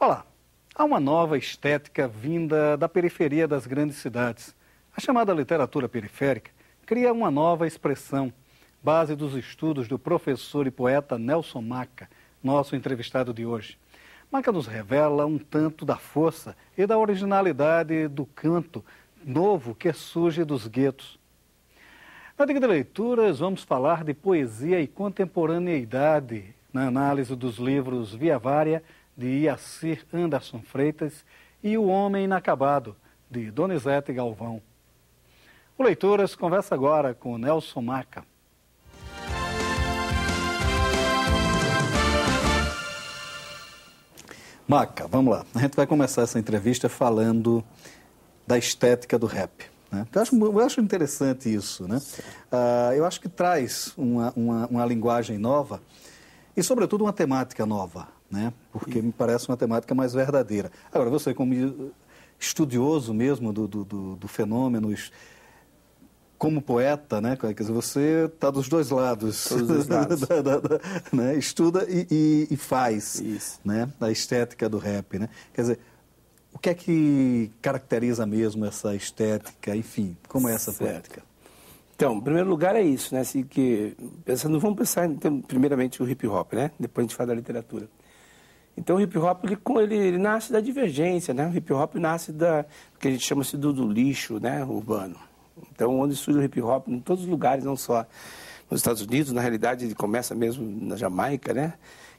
Olá, há uma nova estética vinda da periferia das grandes cidades. A chamada literatura periférica cria uma nova expressão, base dos estudos do professor e poeta Nelson Maca, nosso entrevistado de hoje. Maca nos revela um tanto da força e da originalidade do canto novo que surge dos guetos. Na Dica de Leituras, vamos falar de poesia e contemporaneidade na análise dos livros Via Vária, de Iacir Anderson Freitas, e O Homem Inacabado, de Donizete Galvão. O Leituras conversa agora com Nelson Maca. Maca, vamos lá. A gente vai começar essa entrevista falando da estética do rap. Né? Eu acho interessante isso. Né? Eu acho que traz uma linguagem nova e, sobretudo, uma temática nova, né? Porque me parece uma temática mais verdadeira. Agora, você, como estudioso mesmo do fenômeno, como poeta, né? Quer dizer, você está dos dois lados. Todos os lados. Né? Estuda e faz, isso, né? A estética do rap. Né? Quer dizer, o que é que caracteriza mesmo essa estética? Enfim, como é essa poética? Então, em primeiro lugar é isso, né? Assim, vamos pensar então, primeiramente o hip hop, né? Depois a gente fala da literatura. Então o hip hop ele nasce da divergência, né? O hip hop nasce do que a gente chama do lixo, né? Urbano. Então onde surge o hip hop, em todos os lugares, não só nos Estados Unidos, na realidade ele começa mesmo na Jamaica, né?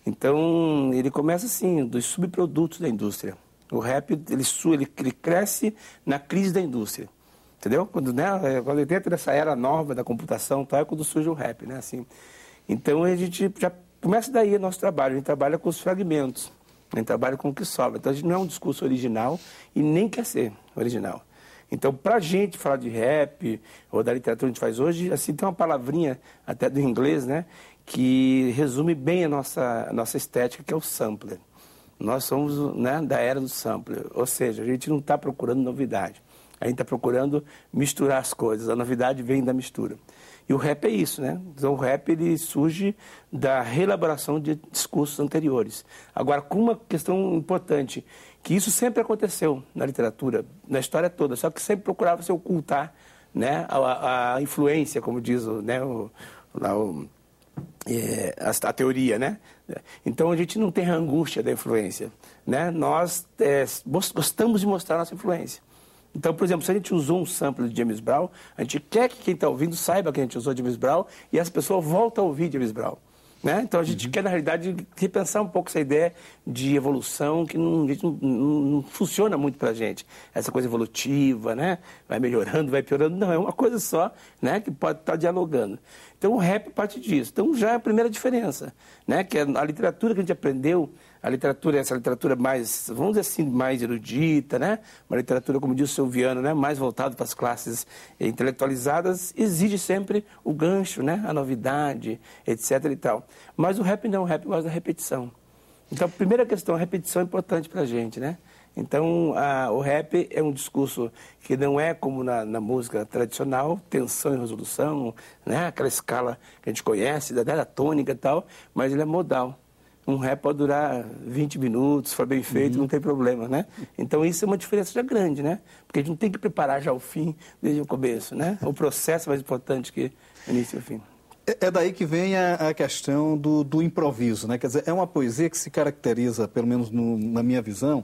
Então ele começa assim, dos subprodutos da indústria. O rap ele cresce na crise da indústria. Entendeu? Quando entra nessa era nova da computação, é quando surge o rap, né? Assim, então a gente já começa daí o nosso trabalho. A gente trabalha com os fragmentos, a gente trabalha com o que sobra. Então a gente não é um discurso original e nem quer ser original. Então, para a gente falar de rap ou da literatura que a gente faz hoje, assim, tem uma palavrinha até do inglês, né? Que resume bem a nossa estética, que é o sampler. Nós somos, né, da era do sampler, ou seja, a gente não está procurando novidade. A gente está procurando misturar as coisas, a novidade vem da mistura. E o rap é isso, né? Então o rap ele surge da reelaboração de discursos anteriores. Agora, com uma questão importante, que isso sempre aconteceu na literatura, na história toda, só que sempre procurava se ocultar, né, a influência, como diz a teoria, né? Então a gente não tem a angústia da influência, né? Nós gostamos de mostrar a nossa influência. Então, por exemplo, se a gente usou um sample de James Brown, a gente quer que quem está ouvindo saiba que a gente usou James Brown e as pessoas voltam a ouvir James Brown. Né? Então, a gente quer, na realidade, repensar um pouco essa ideia de evolução que não funciona muito para a gente. Essa coisa evolutiva, né? Vai melhorando, vai piorando. Não, é uma coisa só, né? Que pode estar dialogando. Então, o rap parte disso. Então, já é a primeira diferença, né? Que a literatura que a gente aprendeu, essa literatura mais, vamos dizer assim, mais erudita, né? Uma literatura, como diz o Silviano, né? Mais voltada para as classes intelectualizadas, exige sempre o gancho, né? A novidade, etc. e tal. Mas o rap não, o rap gosta da repetição. Então, a primeira questão, a repetição é importante para a gente, né? Então, o rap é um discurso que não é como na música tradicional, tensão e resolução, né? Aquela escala que a gente conhece, da tônica e tal, mas ele é modal. Um rap pode durar 20 minutos, se for bem feito, não tem problema, né? Então, isso é uma diferença já grande, né? Porque a gente não tem que preparar já o fim desde o começo, né? O processo é mais importante que o início e o fim. É daí que vem a questão do improviso, né? Quer dizer, é uma poesia que se caracteriza, pelo menos na minha visão,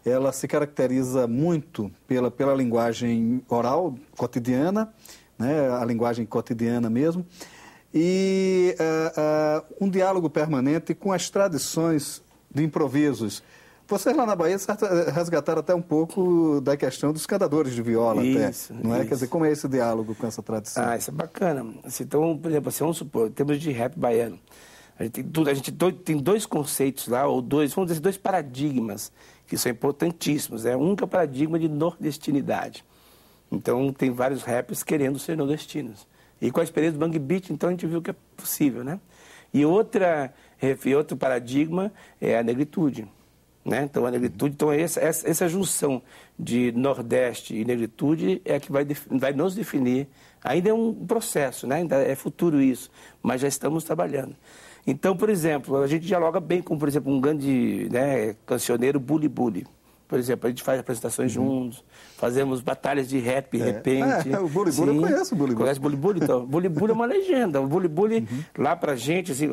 ela se caracteriza muito pela linguagem oral, cotidiana, né? A linguagem cotidiana mesmo, e um diálogo permanente com as tradições de improvisos. Vocês lá na Bahia resgataram até um pouco da questão dos cantadores de viola, isso, até, não é? Isso. Quer dizer, como é esse diálogo com essa tradição? Isso é bacana. Então, por exemplo, vamos supor, em termos de rap baiano, a gente tem dois conceitos lá, ou vamos dizer, dois paradigmas que são importantíssimos. Um que é o paradigma de nordestinidade. Então, tem vários rappers querendo ser nordestinos. E com a experiência do Bang Beat, então, a gente viu que é possível, né? E outro paradigma é a negritude. Né? Então, a negritude, essa junção de Nordeste e negritude é a que vai nos definir. Ainda é um processo, né? Ainda é futuro isso, mas já estamos trabalhando. Então, por exemplo, a gente dialoga bem com, por exemplo, um grande, né, cancioneiro, Buli Buli. Por exemplo, a gente faz apresentações juntos, fazemos batalhas de rap, de repente. O Buli Buli, eu conheço o Buli Buli. Conhece o Buli Buli? Então, o Buli Buli é uma legenda. O Buli Buli, lá pra gente, assim,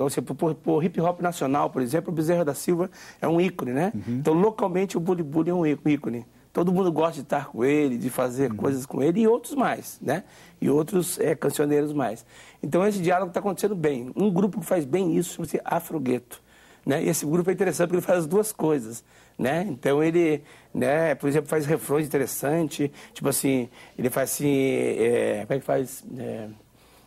por hip hop nacional, por exemplo, o Bezerra da Silva é um ícone, né? Então, localmente, o Buli Buli é um ícone. Todo mundo gosta de estar com ele, de fazer coisas com ele e outros mais, né? E outros cancioneiros mais. Então, esse diálogo está acontecendo bem. Um grupo que faz bem isso chama-se Afrogueto. Né? E esse grupo é interessante porque ele faz as duas coisas, né? Então ele, né, por exemplo, faz refrões interessantes, tipo assim, ele faz assim, como é que faz?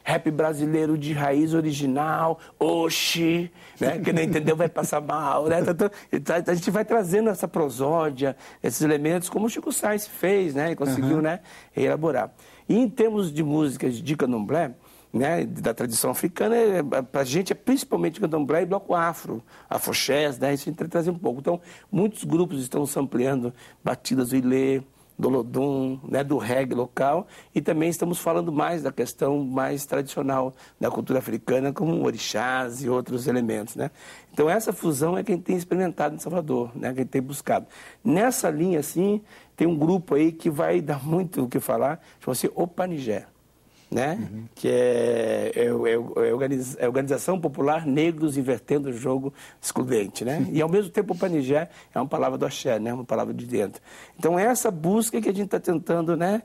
Rap brasileiro de raiz original, oxi, né? Quem não entendeu vai passar mal, né? Então, a gente vai trazendo essa prosódia, esses elementos, como o Chico Sainz fez, né? E conseguiu, né, elaborar. E em termos de músicas de candomblé, né, da tradição africana, para a gente é principalmente candomblé e bloco afro, afoxés, né, isso a gente tem que trazer um pouco. Então, muitos grupos estão sampleando batidas do ilê, do lodum, né, do reggae local, e também estamos falando mais da questão mais tradicional da cultura africana, como orixás e outros elementos, né. Então, essa fusão é quem tem experimentado em Salvador, né, quem tem buscado. Nessa linha, assim, tem um grupo aí que vai dar muito o que falar, chama-se Opanigé. Né? Que é a Organização Popular Negros Invertendo o Jogo Excludente, né? E ao mesmo tempo o Panigé é uma palavra do axé, né? Uma palavra de dentro. Então é essa busca que a gente está tentando, né,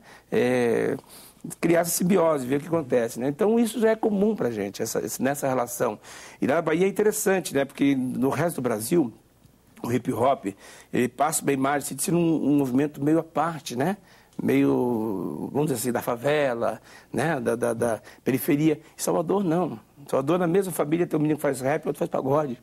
criar essa simbiose, ver o que acontece, né? Então isso já é comum para a gente, nessa relação. E na Bahia é interessante, né? Porque no resto do Brasil, o hip hop, ele passa uma imagem de ser um movimento meio à parte, né? Meio, vamos dizer assim, da favela, né? da periferia. Em Salvador, não. Em Salvador, na mesma família, tem um menino que faz rap, outro faz pagode.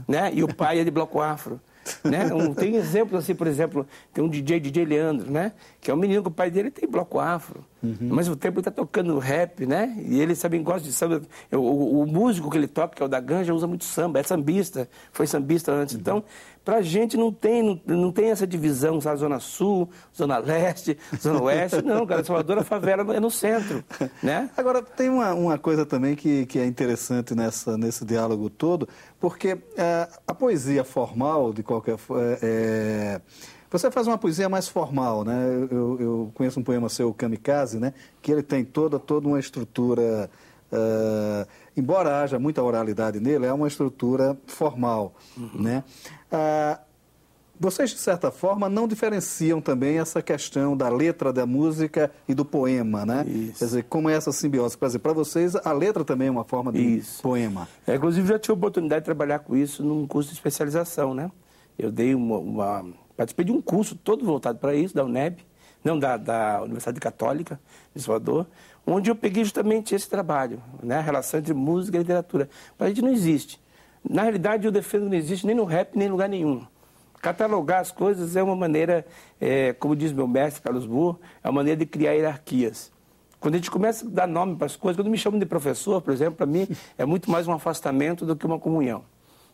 Né? E o pai é de bloco afro. Né? Tem exemplos assim, por exemplo, tem um DJ Leandro, né? Que é um menino que o pai dele tem bloco afro. Ao mesmo tempo ele está tocando rap, né? E ele também gosta de samba. O músico que ele toca, que é o da Ganja, usa muito samba, é sambista, foi sambista antes. Então, pra gente não tem essa divisão, sabe? Zona Sul, Zona Leste, Zona Oeste. Não, cara, Salvador, a favela é no centro, né? Agora, tem uma coisa também que é interessante nesse diálogo todo, porque a poesia formal, de qualquer forma, você faz uma poesia mais formal, né? Eu conheço um poema seu, Kamikaze, né? Que ele tem toda uma estrutura, embora haja muita oralidade nele, é uma estrutura formal, né? Vocês, de certa forma, não diferenciam também essa questão da letra da música e do poema, né? Isso. Quer dizer, como é essa simbiose? Por exemplo, para vocês, a letra também é uma forma de poema. Inclusive, já tive a oportunidade de trabalhar com isso num curso de especialização, né? Eu dei participei de um curso todo voltado para isso, da UNEB, não, da Universidade Católica de Salvador, onde eu peguei justamente esse trabalho, né? A relação entre música e literatura. Para a gente não existe. Na realidade, eu defendo que não existe nem no rap, nem em lugar nenhum. Catalogar as coisas é uma maneira, como diz meu mestre, Carlos Burr, é uma maneira de criar hierarquias. Quando a gente começa a dar nome para as coisas, quando me chamam de professor, por exemplo, para mim é muito mais um afastamento do que uma comunhão.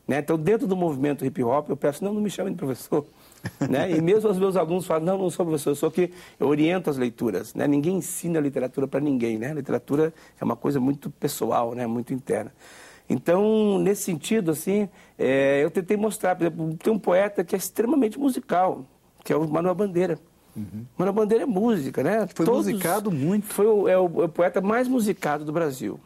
Né? Então, dentro do movimento hip-hop, eu peço, não me chamem de professor. Né? E mesmo os meus alunos falam, não sou professor, eu sou que eu oriento as leituras. Né? Ninguém ensina literatura para ninguém. Né? A literatura é uma coisa muito pessoal, né? Muito interna. Então, nesse sentido, assim, eu tentei mostrar, por exemplo, tem um poeta que é extremamente musical, que é o Manuel Bandeira. Manuel Bandeira é música, né? Foi musicado muito. É o poeta mais musicado do Brasil.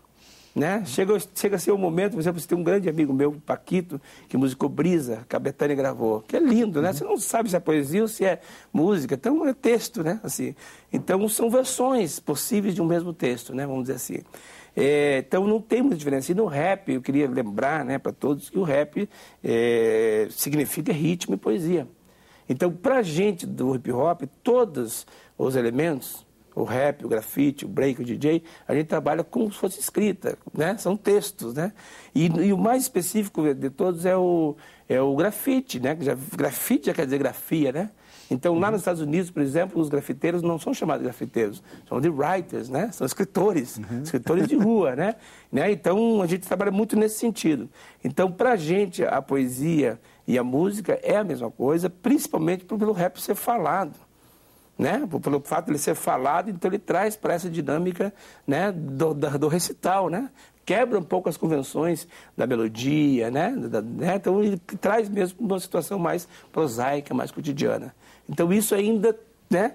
Né? Chega a ser um momento, por exemplo, você tem um grande amigo meu, Paquito, que musicou Brisa, que a Bethânia gravou, que é lindo, né? Você não sabe se é poesia ou se é música, então é texto, né? Assim, então são versões possíveis de um mesmo texto, né? Vamos dizer assim. Então não tem muita diferença. E no rap, eu queria lembrar, né, para todos que o rap significa ritmo e poesia. Então, para a gente do hip hop, todos os elementos, o rap, o grafite, o break, o DJ, a gente trabalha como se fosse escrita, né? São textos, né? E o mais específico de todos é o grafite, né? Grafite já quer dizer grafia, né? Então, lá nos Estados Unidos, por exemplo, os grafiteiros não são chamados de grafiteiros, são de writers, né? São escritores, escritores de rua, né? Então, a gente trabalha muito nesse sentido. Então, para a gente, a poesia e a música é a mesma coisa, principalmente pelo rap ser falado. né? Pelo fato de ele ser falado, então ele traz para essa dinâmica, né, do recital, né? Quebra um pouco as convenções da melodia, né? Então ele traz mesmo uma situação mais prosaica, mais cotidiana. Então isso ainda, né,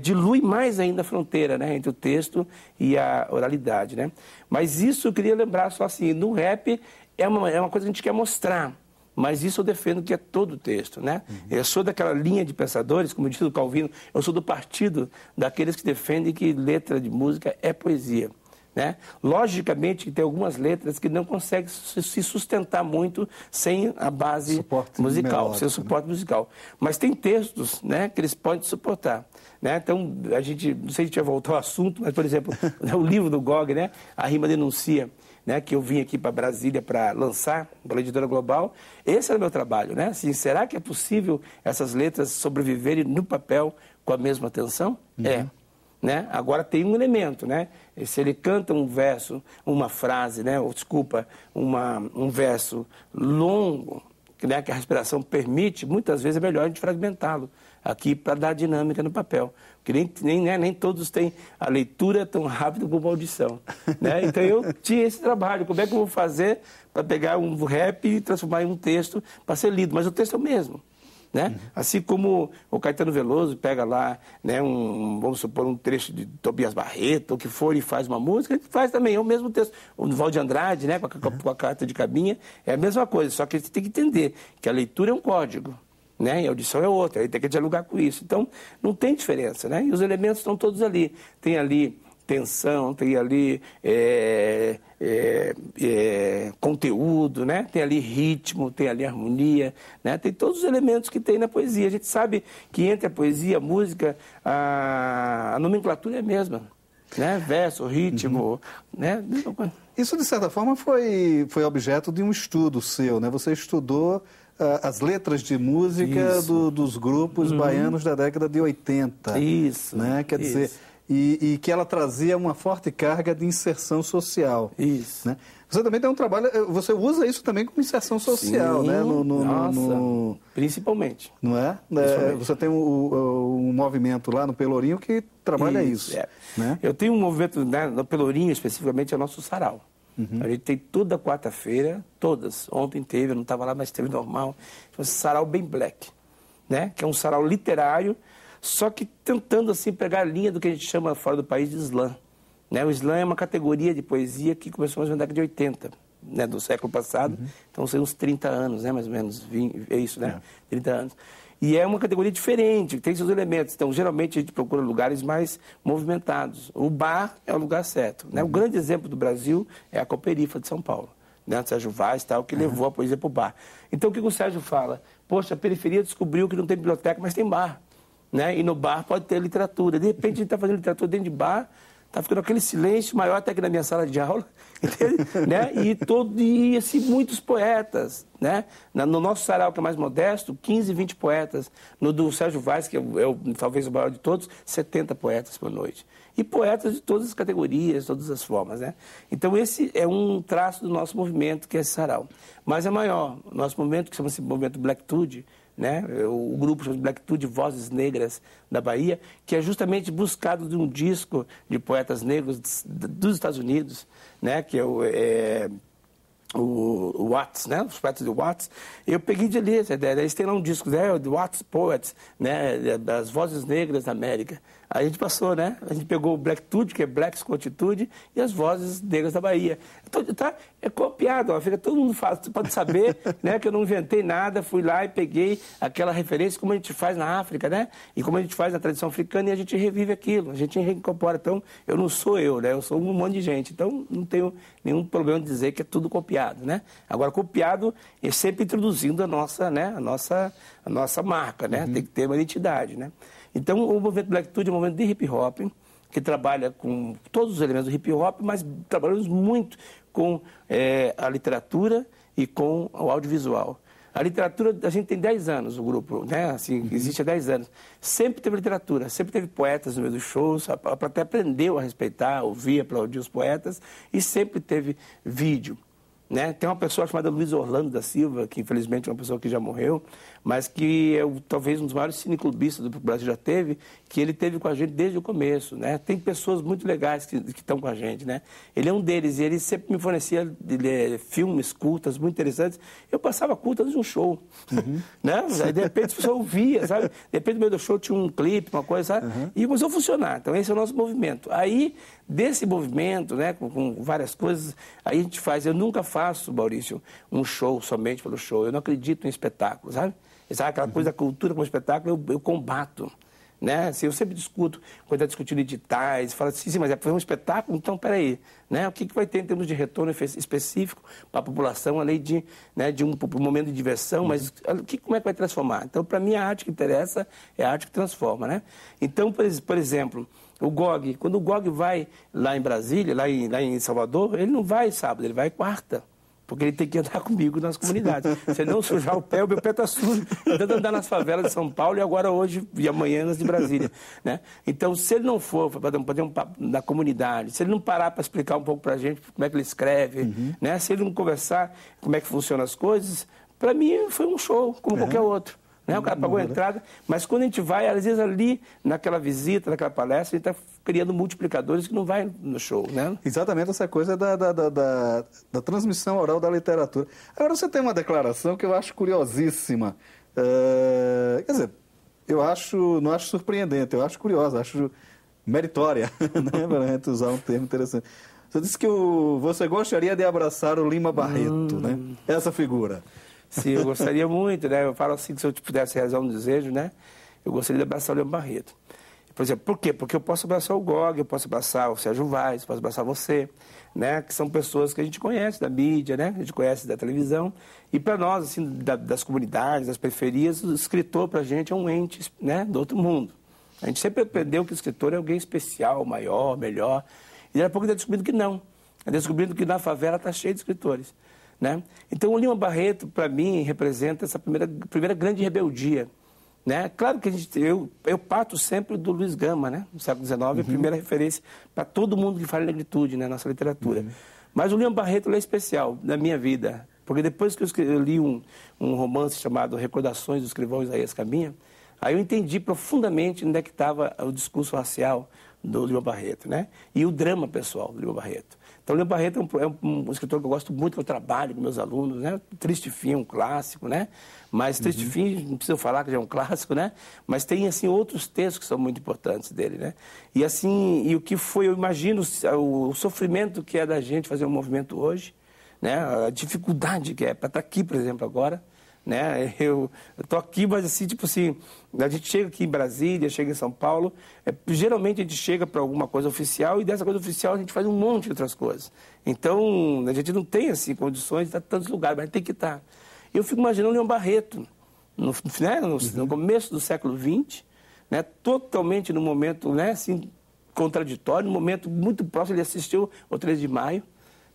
dilui mais ainda a fronteira, né, entre o texto e a oralidade, né? Mas isso eu queria lembrar só assim, no rap é uma coisa que a gente quer mostrar. Mas isso eu defendo que é todo o texto, né? Eu sou daquela linha de pensadores, como diz o Calvino, eu sou do partido daqueles que defendem que letra de música é poesia, né? Logicamente, tem algumas letras que não conseguem se sustentar muito sem a base suporte musical, melódico, sem o suporte musical. Mas tem textos, né, que eles podem suportar, né? Então, a gente, não sei se a gente vai voltar ao assunto, mas, por exemplo, o livro do Gog, né, A Rima Denuncia, né, que eu vim aqui para Brasília para lançar, pela Editora Global, esse era o meu trabalho, né? Assim, será que é possível essas letras sobreviverem no papel com a mesma atenção? É. Né? Agora tem um elemento, né? Se ele canta um verso, uma frase, né? Ou, desculpa, um verso longo, né? Que a respiração permite, muitas vezes é melhor a gente fragmentá-lo aqui para dar dinâmica no papel. Porque nem todos têm a leitura tão rápida como a audição, né? Então eu tinha esse trabalho, como é que eu vou fazer para pegar um rap e transformar em um texto para ser lido, mas o texto é o mesmo. Né? Assim como o Caetano Veloso pega lá, né, vamos supor, um trecho de Tobias Barreto, ou que for, e faz uma música, ele faz também, é o mesmo texto. O Valde Andrade, né, com a carta de cabinha, é a mesma coisa, só que a gente tem que entender que a leitura é um código, né, e a audição é outra, aí tem que dialogar com isso. Então, não tem diferença, né? E os elementos estão todos ali. Tem ali tensão, tem ali conteúdo, né? Tem ali ritmo, tem ali harmonia, né? Tem todos os elementos que tem na poesia. A gente sabe que entre a poesia e a música, a nomenclatura é a mesma, né? Verso, ritmo, né? Isso, de certa forma, foi objeto de um estudo seu, né? Você estudou as letras de música dos grupos baianos da década de 80. Isso. Né? Quer dizer, e que ela trazia uma forte carga de inserção social. Isso. Né? Você também tem um trabalho, você usa isso também como inserção social, sim, né? Principalmente. Não é? Você tem um movimento lá no Pelourinho que trabalha isso. Né? Eu tenho um movimento, né, no Pelourinho, especificamente, é o nosso sarau. A gente tem toda quarta-feira, todas. Ontem teve, eu não estava lá, mas teve normal. Um sarau bem black, né? Que é um sarau literário, só que tentando assim pegar a linha do que a gente chama fora do país de slam. Né? O slam é uma categoria de poesia que começou mais ou menos na década de 80, né? Do século passado. Então, são uns 30 anos, né? Mais ou menos, 20, é isso, né? 30 anos. E é uma categoria diferente, tem seus elementos. Então, geralmente, a gente procura lugares mais movimentados. O bar é o lugar certo. Né? O grande exemplo do Brasil é a Cooperifa de São Paulo, né? O Sérgio Vaz, tal, que levou a poesia para o bar. Então, o que o Sérgio fala? Poxa, a periferia descobriu que não tem biblioteca, mas tem bar. Né? E no bar pode ter literatura. De repente, a gente está fazendo literatura dentro de bar, está ficando aquele silêncio maior até que na minha sala de aula, né? E assim, muitos poetas, né? No nosso sarau, que é mais modesto, 15, 20 poetas. No do Sérgio Vaz, que é talvez o maior de todos, 70 poetas por noite. E poetas de todas as categorias, todas as formas, né? Então, esse é um traço do nosso movimento, que é esse sarau. Mas é maior. O nosso movimento, que chama-se Movimento Blacktude, né? O grupo chama-se Blacktude Vozes Negras da Bahia, que é justamente buscado de um disco de poetas negros dos Estados Unidos, né? Que é o Watts, né? Os poetas do Watts. Eu peguei de ler essa ideia. Eles têm lá um disco, né? The Watts Poets, né? Das Vozes Negras da América. Aí a gente passou, né? A gente pegou o Blacktude, que é Blacks com Atitude, e as Vozes Negras da Bahia. Então, é copiado, ó, fica, todo mundo faz, pode saber, né? Que eu não inventei nada, fui lá e peguei aquela referência, como a gente faz na África, né? E como a gente faz na tradição africana, e a gente revive aquilo, a gente reincorpora. Então, eu não sou eu, né? Eu sou um monte de gente. Então, não tenho nenhum problema de dizer que é tudo copiado, né? Agora, copiado é sempre introduzindo a nossa, né? A nossa marca, né? Tem que ter uma identidade, né? Então, o movimento Blacktude é um movimento de hip-hop, que trabalha com todos os elementos do hip-hop, mas trabalhamos muito com a literatura e com o audiovisual. A literatura, a gente tem 10 anos, o grupo, né? Assim, existe há 10 anos. Sempre teve literatura, sempre teve poetas no meio dos shows, a plateia aprendeu a respeitar, ouvir, aplaudir os poetas, e sempre teve vídeo. né? Tem uma pessoa chamada Luiz Orlando da Silva, que infelizmente é uma pessoa que já morreu, mas que é talvez um dos maiores cineclubistas do Brasil já teve, que ele teve com a gente desde o começo, né? Tem pessoas muito legais que estão com a gente, né? Ele é um deles e ele sempre me fornecia filmes, curtas, muito interessantes. Eu passava curtas de um show, né? Aí, de repente, as pessoas ouviam, sabe? De repente, no meio do show tinha um clipe, uma coisa, sabe? E começou a funcionar. Então, esse é o nosso movimento. Aí, desse movimento, né, com várias coisas, aí a gente faz. Eu nunca faço, Maurício, um show somente pelo show. Eu não acredito em espetáculo, sabe? Sabe aquela coisa da cultura como espetáculo, eu combato. Né? Assim, eu sempre discuto, quando está discutindo editais, fala assim, sim, mas é para um espetáculo? Então, peraí, né? O que vai ter em termos de retorno específico para a população, além de, né, de um momento de diversão, mas como é que vai transformar? Então, para mim, a arte que interessa é a arte que transforma, né? Então, por exemplo, o GOG, quando o GOG vai lá em Brasília, lá em Salvador, ele não vai sábado, ele vai quarta. Porque ele tem que andar comigo nas comunidades. Se não sujar o meu pé está sujo. Tentando andar nas favelas de São Paulo e agora hoje e amanhã nas de Brasília. Né? Então, se ele não for para fazer um papo na comunidade, se ele não parar para explicar um pouco para a gente como é que ele escreve, né? Se ele não conversar como é que funcionam as coisas, para mim foi um show, como qualquer outro. Né? O cara pagou a entrada, mas quando a gente vai, às vezes ali, naquela visita, naquela palestra, a gente está criando multiplicadores que não vai no show, né? Exatamente essa coisa da transmissão oral da literatura. Agora, você tem uma declaração que eu acho curiosíssima. Quer dizer, não acho surpreendente, eu acho curiosa, acho meritória, né? Para a gente usar um termo interessante. Você disse que você gostaria de abraçar o Lima Barreto, né? Essa figura. Sim, eu gostaria muito, né? Eu falo assim, que se eu pudesse realizar um desejo, né? Eu gostaria de abraçar o Lima Barreto. Por exemplo, por quê? Porque eu posso abraçar o GOG, eu posso abraçar o Sérgio Vaz, posso abraçar você, né? Que são pessoas que a gente conhece da mídia, né? A gente conhece da televisão. E para nós, assim, das comunidades, das periferias, o escritor para a gente é um ente, né? Do outro mundo. A gente sempre aprendeu que o escritor é alguém especial, maior, melhor. E daqui a pouco está descobrindo que não. Está descobrindo que na favela está cheio de escritores. Né? Então, o Lima Barreto, para mim, representa essa primeira grande rebeldia. Né? Claro que eu parto sempre do Luiz Gama, né? No século XIX, a primeira referência para todo mundo que fala em negritude, né? Nossa literatura. Mas o Lima Barreto é especial na minha vida, porque depois que eu li um romance chamado Recordações do Escrivão Isaías Caminha, aí eu entendi profundamente onde é que estava o discurso racial do Lima Barreto, né? E o drama pessoal do Lima Barreto. Então, o Lima Barreto é um escritor que eu gosto muito, que eu trabalho com meus alunos, né? Triste Fim é um clássico, né? Mas Triste Fim, não preciso falar que já é um clássico, né? Mas tem, assim, outros textos que são muito importantes dele, né? E, assim, o que foi, eu imagino, o sofrimento que é da gente fazer um movimento hoje, né? A dificuldade que é para estar aqui, por exemplo, agora, né? Eu estou aqui, mas assim, tipo assim, a gente chega aqui em Brasília, chega em São Paulo, geralmente a gente chega para alguma coisa oficial e dessa coisa oficial a gente faz um monte de outras coisas. Então, a gente não tem, assim, condições de estar em tantos lugares, mas a gente tem que estar. Eu fico imaginando o Leão Barreto, no começo do século XX, né? Totalmente no momento, né, assim, contraditório, no momento muito próximo, ele assistiu o 13 de maio,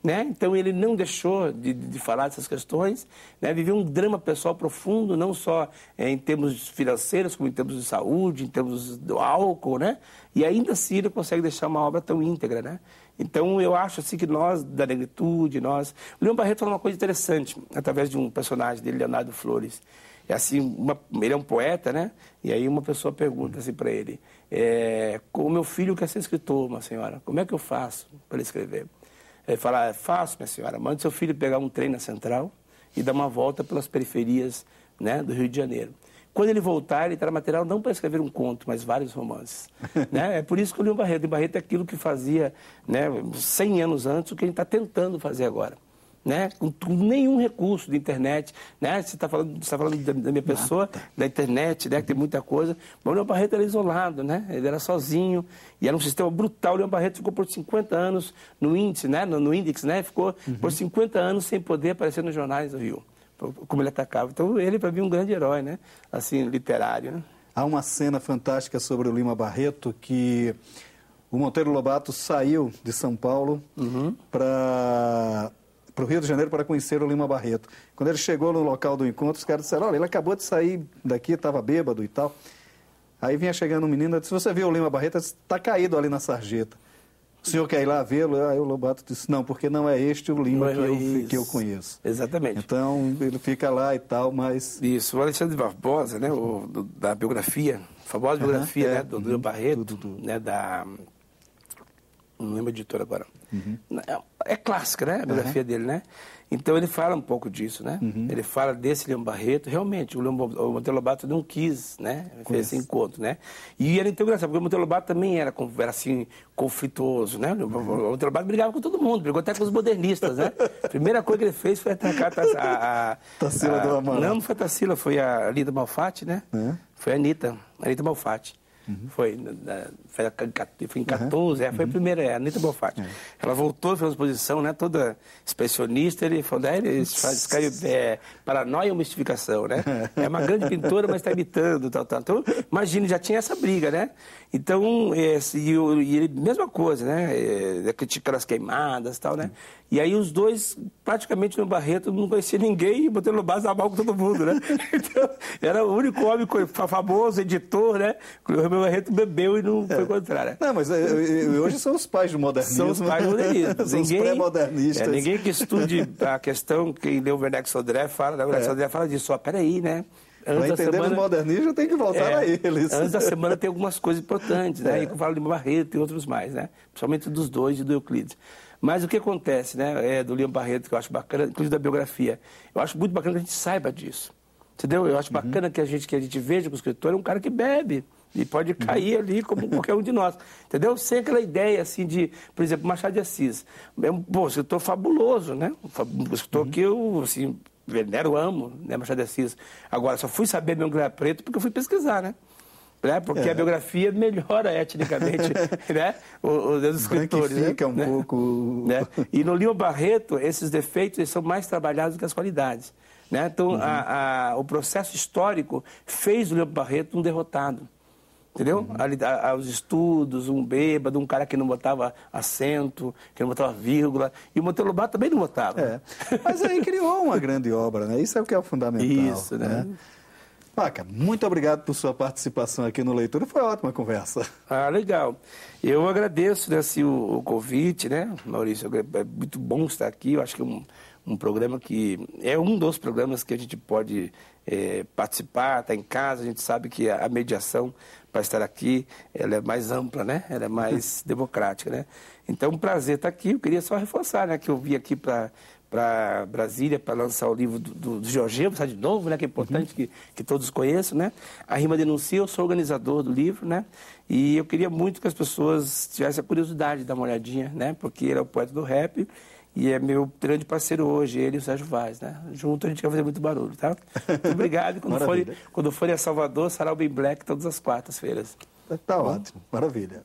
né? Então, ele não deixou de falar dessas questões, né? Viveu um drama pessoal profundo, não só em termos financeiros, como em termos de saúde, em termos do álcool, né? E ainda assim ele consegue deixar uma obra tão íntegra, né? Então, eu acho assim, que nós, da negritude, O Leão Barreto fala uma coisa interessante, através de um personagem dele, Leonardo Flores. É assim, ele é um poeta, né? E aí uma pessoa pergunta assim para ele, o meu filho quer ser escritor, uma senhora, como é que eu faço para ele escrever? Ele fala, é fácil, minha senhora, mande seu filho pegar um trem na Central e dar uma volta pelas periferias, né, do Rio de Janeiro. Quando ele voltar, ele terá material não para escrever um conto, mas vários romances. Né? É por isso que o Leão Barreto. O Barreto é aquilo que fazia, né, 100 anos antes, o que a gente está tentando fazer agora. Né? Com nenhum recurso de internet, né? Você está falando da minha pessoa, da internet, né? Que tem muita coisa. Mas o Leão Barreto era isolado, né? Ele era sozinho e era um sistema brutal. O Leão Barreto ficou por 50 anos no índice, né? No índice, né? Ficou por 50 anos sem poder aparecer nos jornais do Rio, como ele atacava. Então ele, para mim, é um grande herói, né? Assim, literário, né? Há uma cena fantástica sobre o Lima Barreto que o Monteiro Lobato saiu de São Paulo para o Rio de Janeiro para conhecer o Lima Barreto. Quando ele chegou no local do encontro, os caras disseram, olha, ele acabou de sair daqui, estava bêbado e tal. Aí vinha chegando um menino e disse, você viu o Lima Barreto? Está caído ali na sarjeta. O senhor quer ir lá vê-lo? Aí o Lobato disse, não, porque não é este o Lima que eu conheço. Exatamente. Então, ele fica lá e tal, mas... Isso, o Alexandre Barbosa, né, da biografia, a famosa biografia, né, do Lima Barreto, né, da... Não lembro a editora agora. É clássica, né, a biografia dele, né? Então ele fala um pouco disso, né? Ele fala desse Leão Barreto. Realmente, o Monteiro Lobato não quis, né? Fez esse encontro, né? E era então engraçado, porque o Monteiro Lobato também era assim, conflituoso, né? O Monteiro Lobato brigava com todo mundo, brigou até com os modernistas, né? A primeira coisa que ele fez foi atacar a Tarsila do Amaral. Não foi a Tarsila, foi a Anitta Malfatti, né? Foi a Anitta Malfatti. Foi em 14, foi a primeira, a Anitta Malfatti. Ela voltou, fez uma exposição, né, toda expressionista, ele falou, ele escreve paranoia ou mistificação, né? É uma grande pintora, mas está imitando, tal. Então, imagine, já tinha essa briga, né? Então, e ele, mesma coisa, né? Criticando as queimadas e tal, né? E aí os dois, praticamente no Barreto, não conhecia ninguém e Monteiro Lobato dava mal com todo mundo, né? Então, era o único homem famoso, editor, né? O Barreto bebeu e não foi contrário. Não, mas hoje são os pais do modernismo. São os pais do modernismo. São os pré-modernistas. Ninguém que estude a questão, quem leu o Werneck Sodré fala, né? O Werneck Sodré fala disso, peraí, né? Para entender os modernistas tem que voltar a eles. Antes da semana tem algumas coisas importantes, né? E eu falo de Barreto e outros mais, né? Principalmente dos dois e do Euclides. Mas o que acontece, né? Do Lima Barreto, que eu acho bacana, inclusive da biografia, eu acho muito bacana que a gente saiba disso. Entendeu? Eu acho bacana que a gente veja que o escritor é um cara que bebe. E pode cair ali como qualquer um de nós. Entendeu? Sem aquela ideia, assim, de... Por exemplo, Machado de Assis. Pô, escritor fabuloso, né? Um escritor que eu, assim, venero, amo, né? Machado de Assis. Agora, só fui saber meu Guilherme Preto porque eu fui pesquisar, né? Porque a biografia melhora etnicamente, né? Os escritores, fica né? um pouco... Né? E no Lima Barreto, esses defeitos eles são mais trabalhados do que as qualidades. Né? Então, o processo histórico fez o Lima Barreto um derrotado. Entendeu? Os estudos, um bêbado, um cara que não botava acento, que não botava vírgula. E o Monteiro Lobato também não botava. Mas aí criou uma grande obra, né? Isso é o que é o fundamental. Isso, né? Paca, muito obrigado por sua participação aqui no Leitura. Foi uma ótima conversa. Legal. Eu agradeço, né, assim, o convite, né, Maurício? É muito bom estar aqui. Eu acho que é um programa que é um dos programas que a gente pode participar, estar em casa. A gente sabe que a mediação para estar aqui, ela é mais ampla, né? Ela é mais democrática, né? Então, um prazer estar aqui. Eu queria só reforçar, né, que eu vim aqui para Brasília para lançar o livro do Jorge, vou de novo, né, que é importante que todos conheçam, né? A Rima Denuncia, eu sou organizador do livro, né? E eu queria muito que as pessoas tivessem a curiosidade de dar uma olhadinha, né? Porque ele é o poeta do rap e é meu grande parceiro hoje, ele e o Sérgio Vaz, né? Junto a gente quer fazer muito barulho, tá? Muito obrigado. Quando forem a Salvador, Sarau Bem Black todas as quartas-feiras. Tá ótimo, maravilha.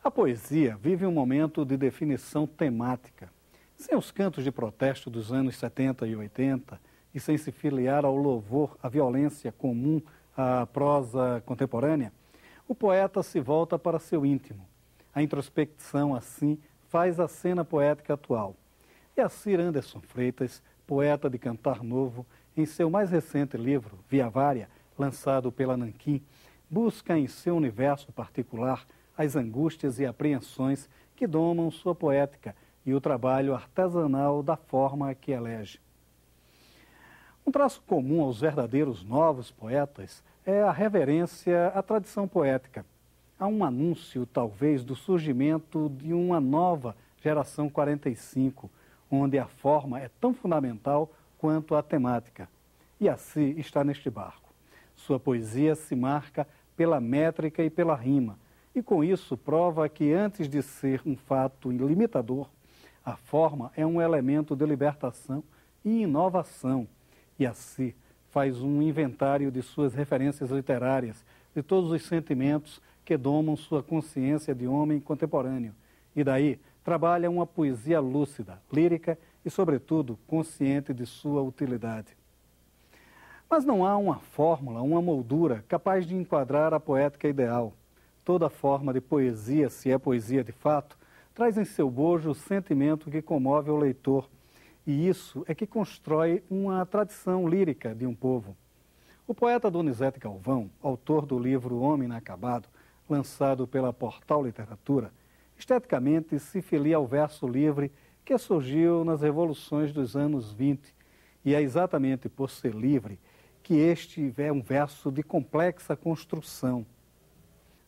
A poesia vive um momento de definição temática. Sem os cantos de protesto dos anos 70 e 80 e sem se filiar ao louvor à violência comum à prosa contemporânea, o poeta se volta para seu íntimo. A introspecção, assim, faz a cena poética atual. E Assir Anderson Freitas, poeta de Cantar Novo, em seu mais recente livro, Via Vária, lançado pela Nanquim, busca em seu universo particular as angústias e apreensões que domam sua poética e o trabalho artesanal da forma que elege. Um traço comum aos verdadeiros novos poetas é a reverência à tradição poética. Há um anúncio, talvez, do surgimento de uma nova geração 45, onde a forma é tão fundamental quanto a temática. E assim está neste barco. Sua poesia se marca pela métrica e pela rima, e com isso prova que, antes de ser um fato limitador, a forma é um elemento de libertação e inovação, e assim faz um inventário de suas referências literárias, de todos os sentimentos que domam sua consciência de homem contemporâneo, e daí trabalha uma poesia lúcida, lírica e, sobretudo, consciente de sua utilidade. Mas não há uma fórmula, uma moldura capaz de enquadrar a poética ideal. Toda forma de poesia, se é poesia de fato, traz em seu bojo o sentimento que comove o leitor. E isso é que constrói uma tradição lírica de um povo. O poeta Donizete Galvão, autor do livro Homem Inacabado, lançado pela Portal Literatura, esteticamente se filia ao verso livre que surgiu nas revoluções dos anos 20. E é exatamente por ser livre que este é um verso de complexa construção.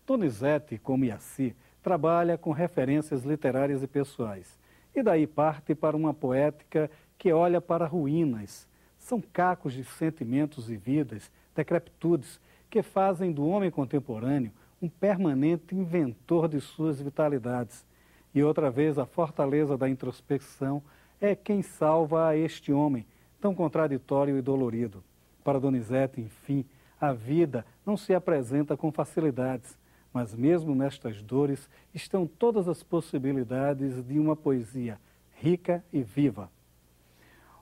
Donizete, como Yaci, trabalha com referências literárias e pessoais. E daí parte para uma poética que olha para ruínas. São cacos de sentimentos e vidas, decrepitudes, que fazem do homem contemporâneo um permanente inventor de suas vitalidades. E outra vez a fortaleza da introspecção é quem salva a este homem, tão contraditório e dolorido. Para Donizete, enfim, a vida não se apresenta com facilidades, mas mesmo nestas dores estão todas as possibilidades de uma poesia rica e viva.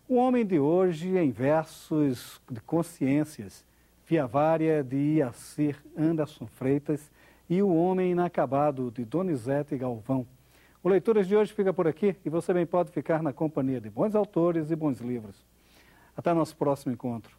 O homem de hoje, em versos de consciências, Via Vária de Yaci Anderson Freitas e O Homem Inacabado de Donizete Galvão. O Leituras de hoje fica por aqui e você bem pode ficar na companhia de bons autores e bons livros. Até nosso próximo encontro.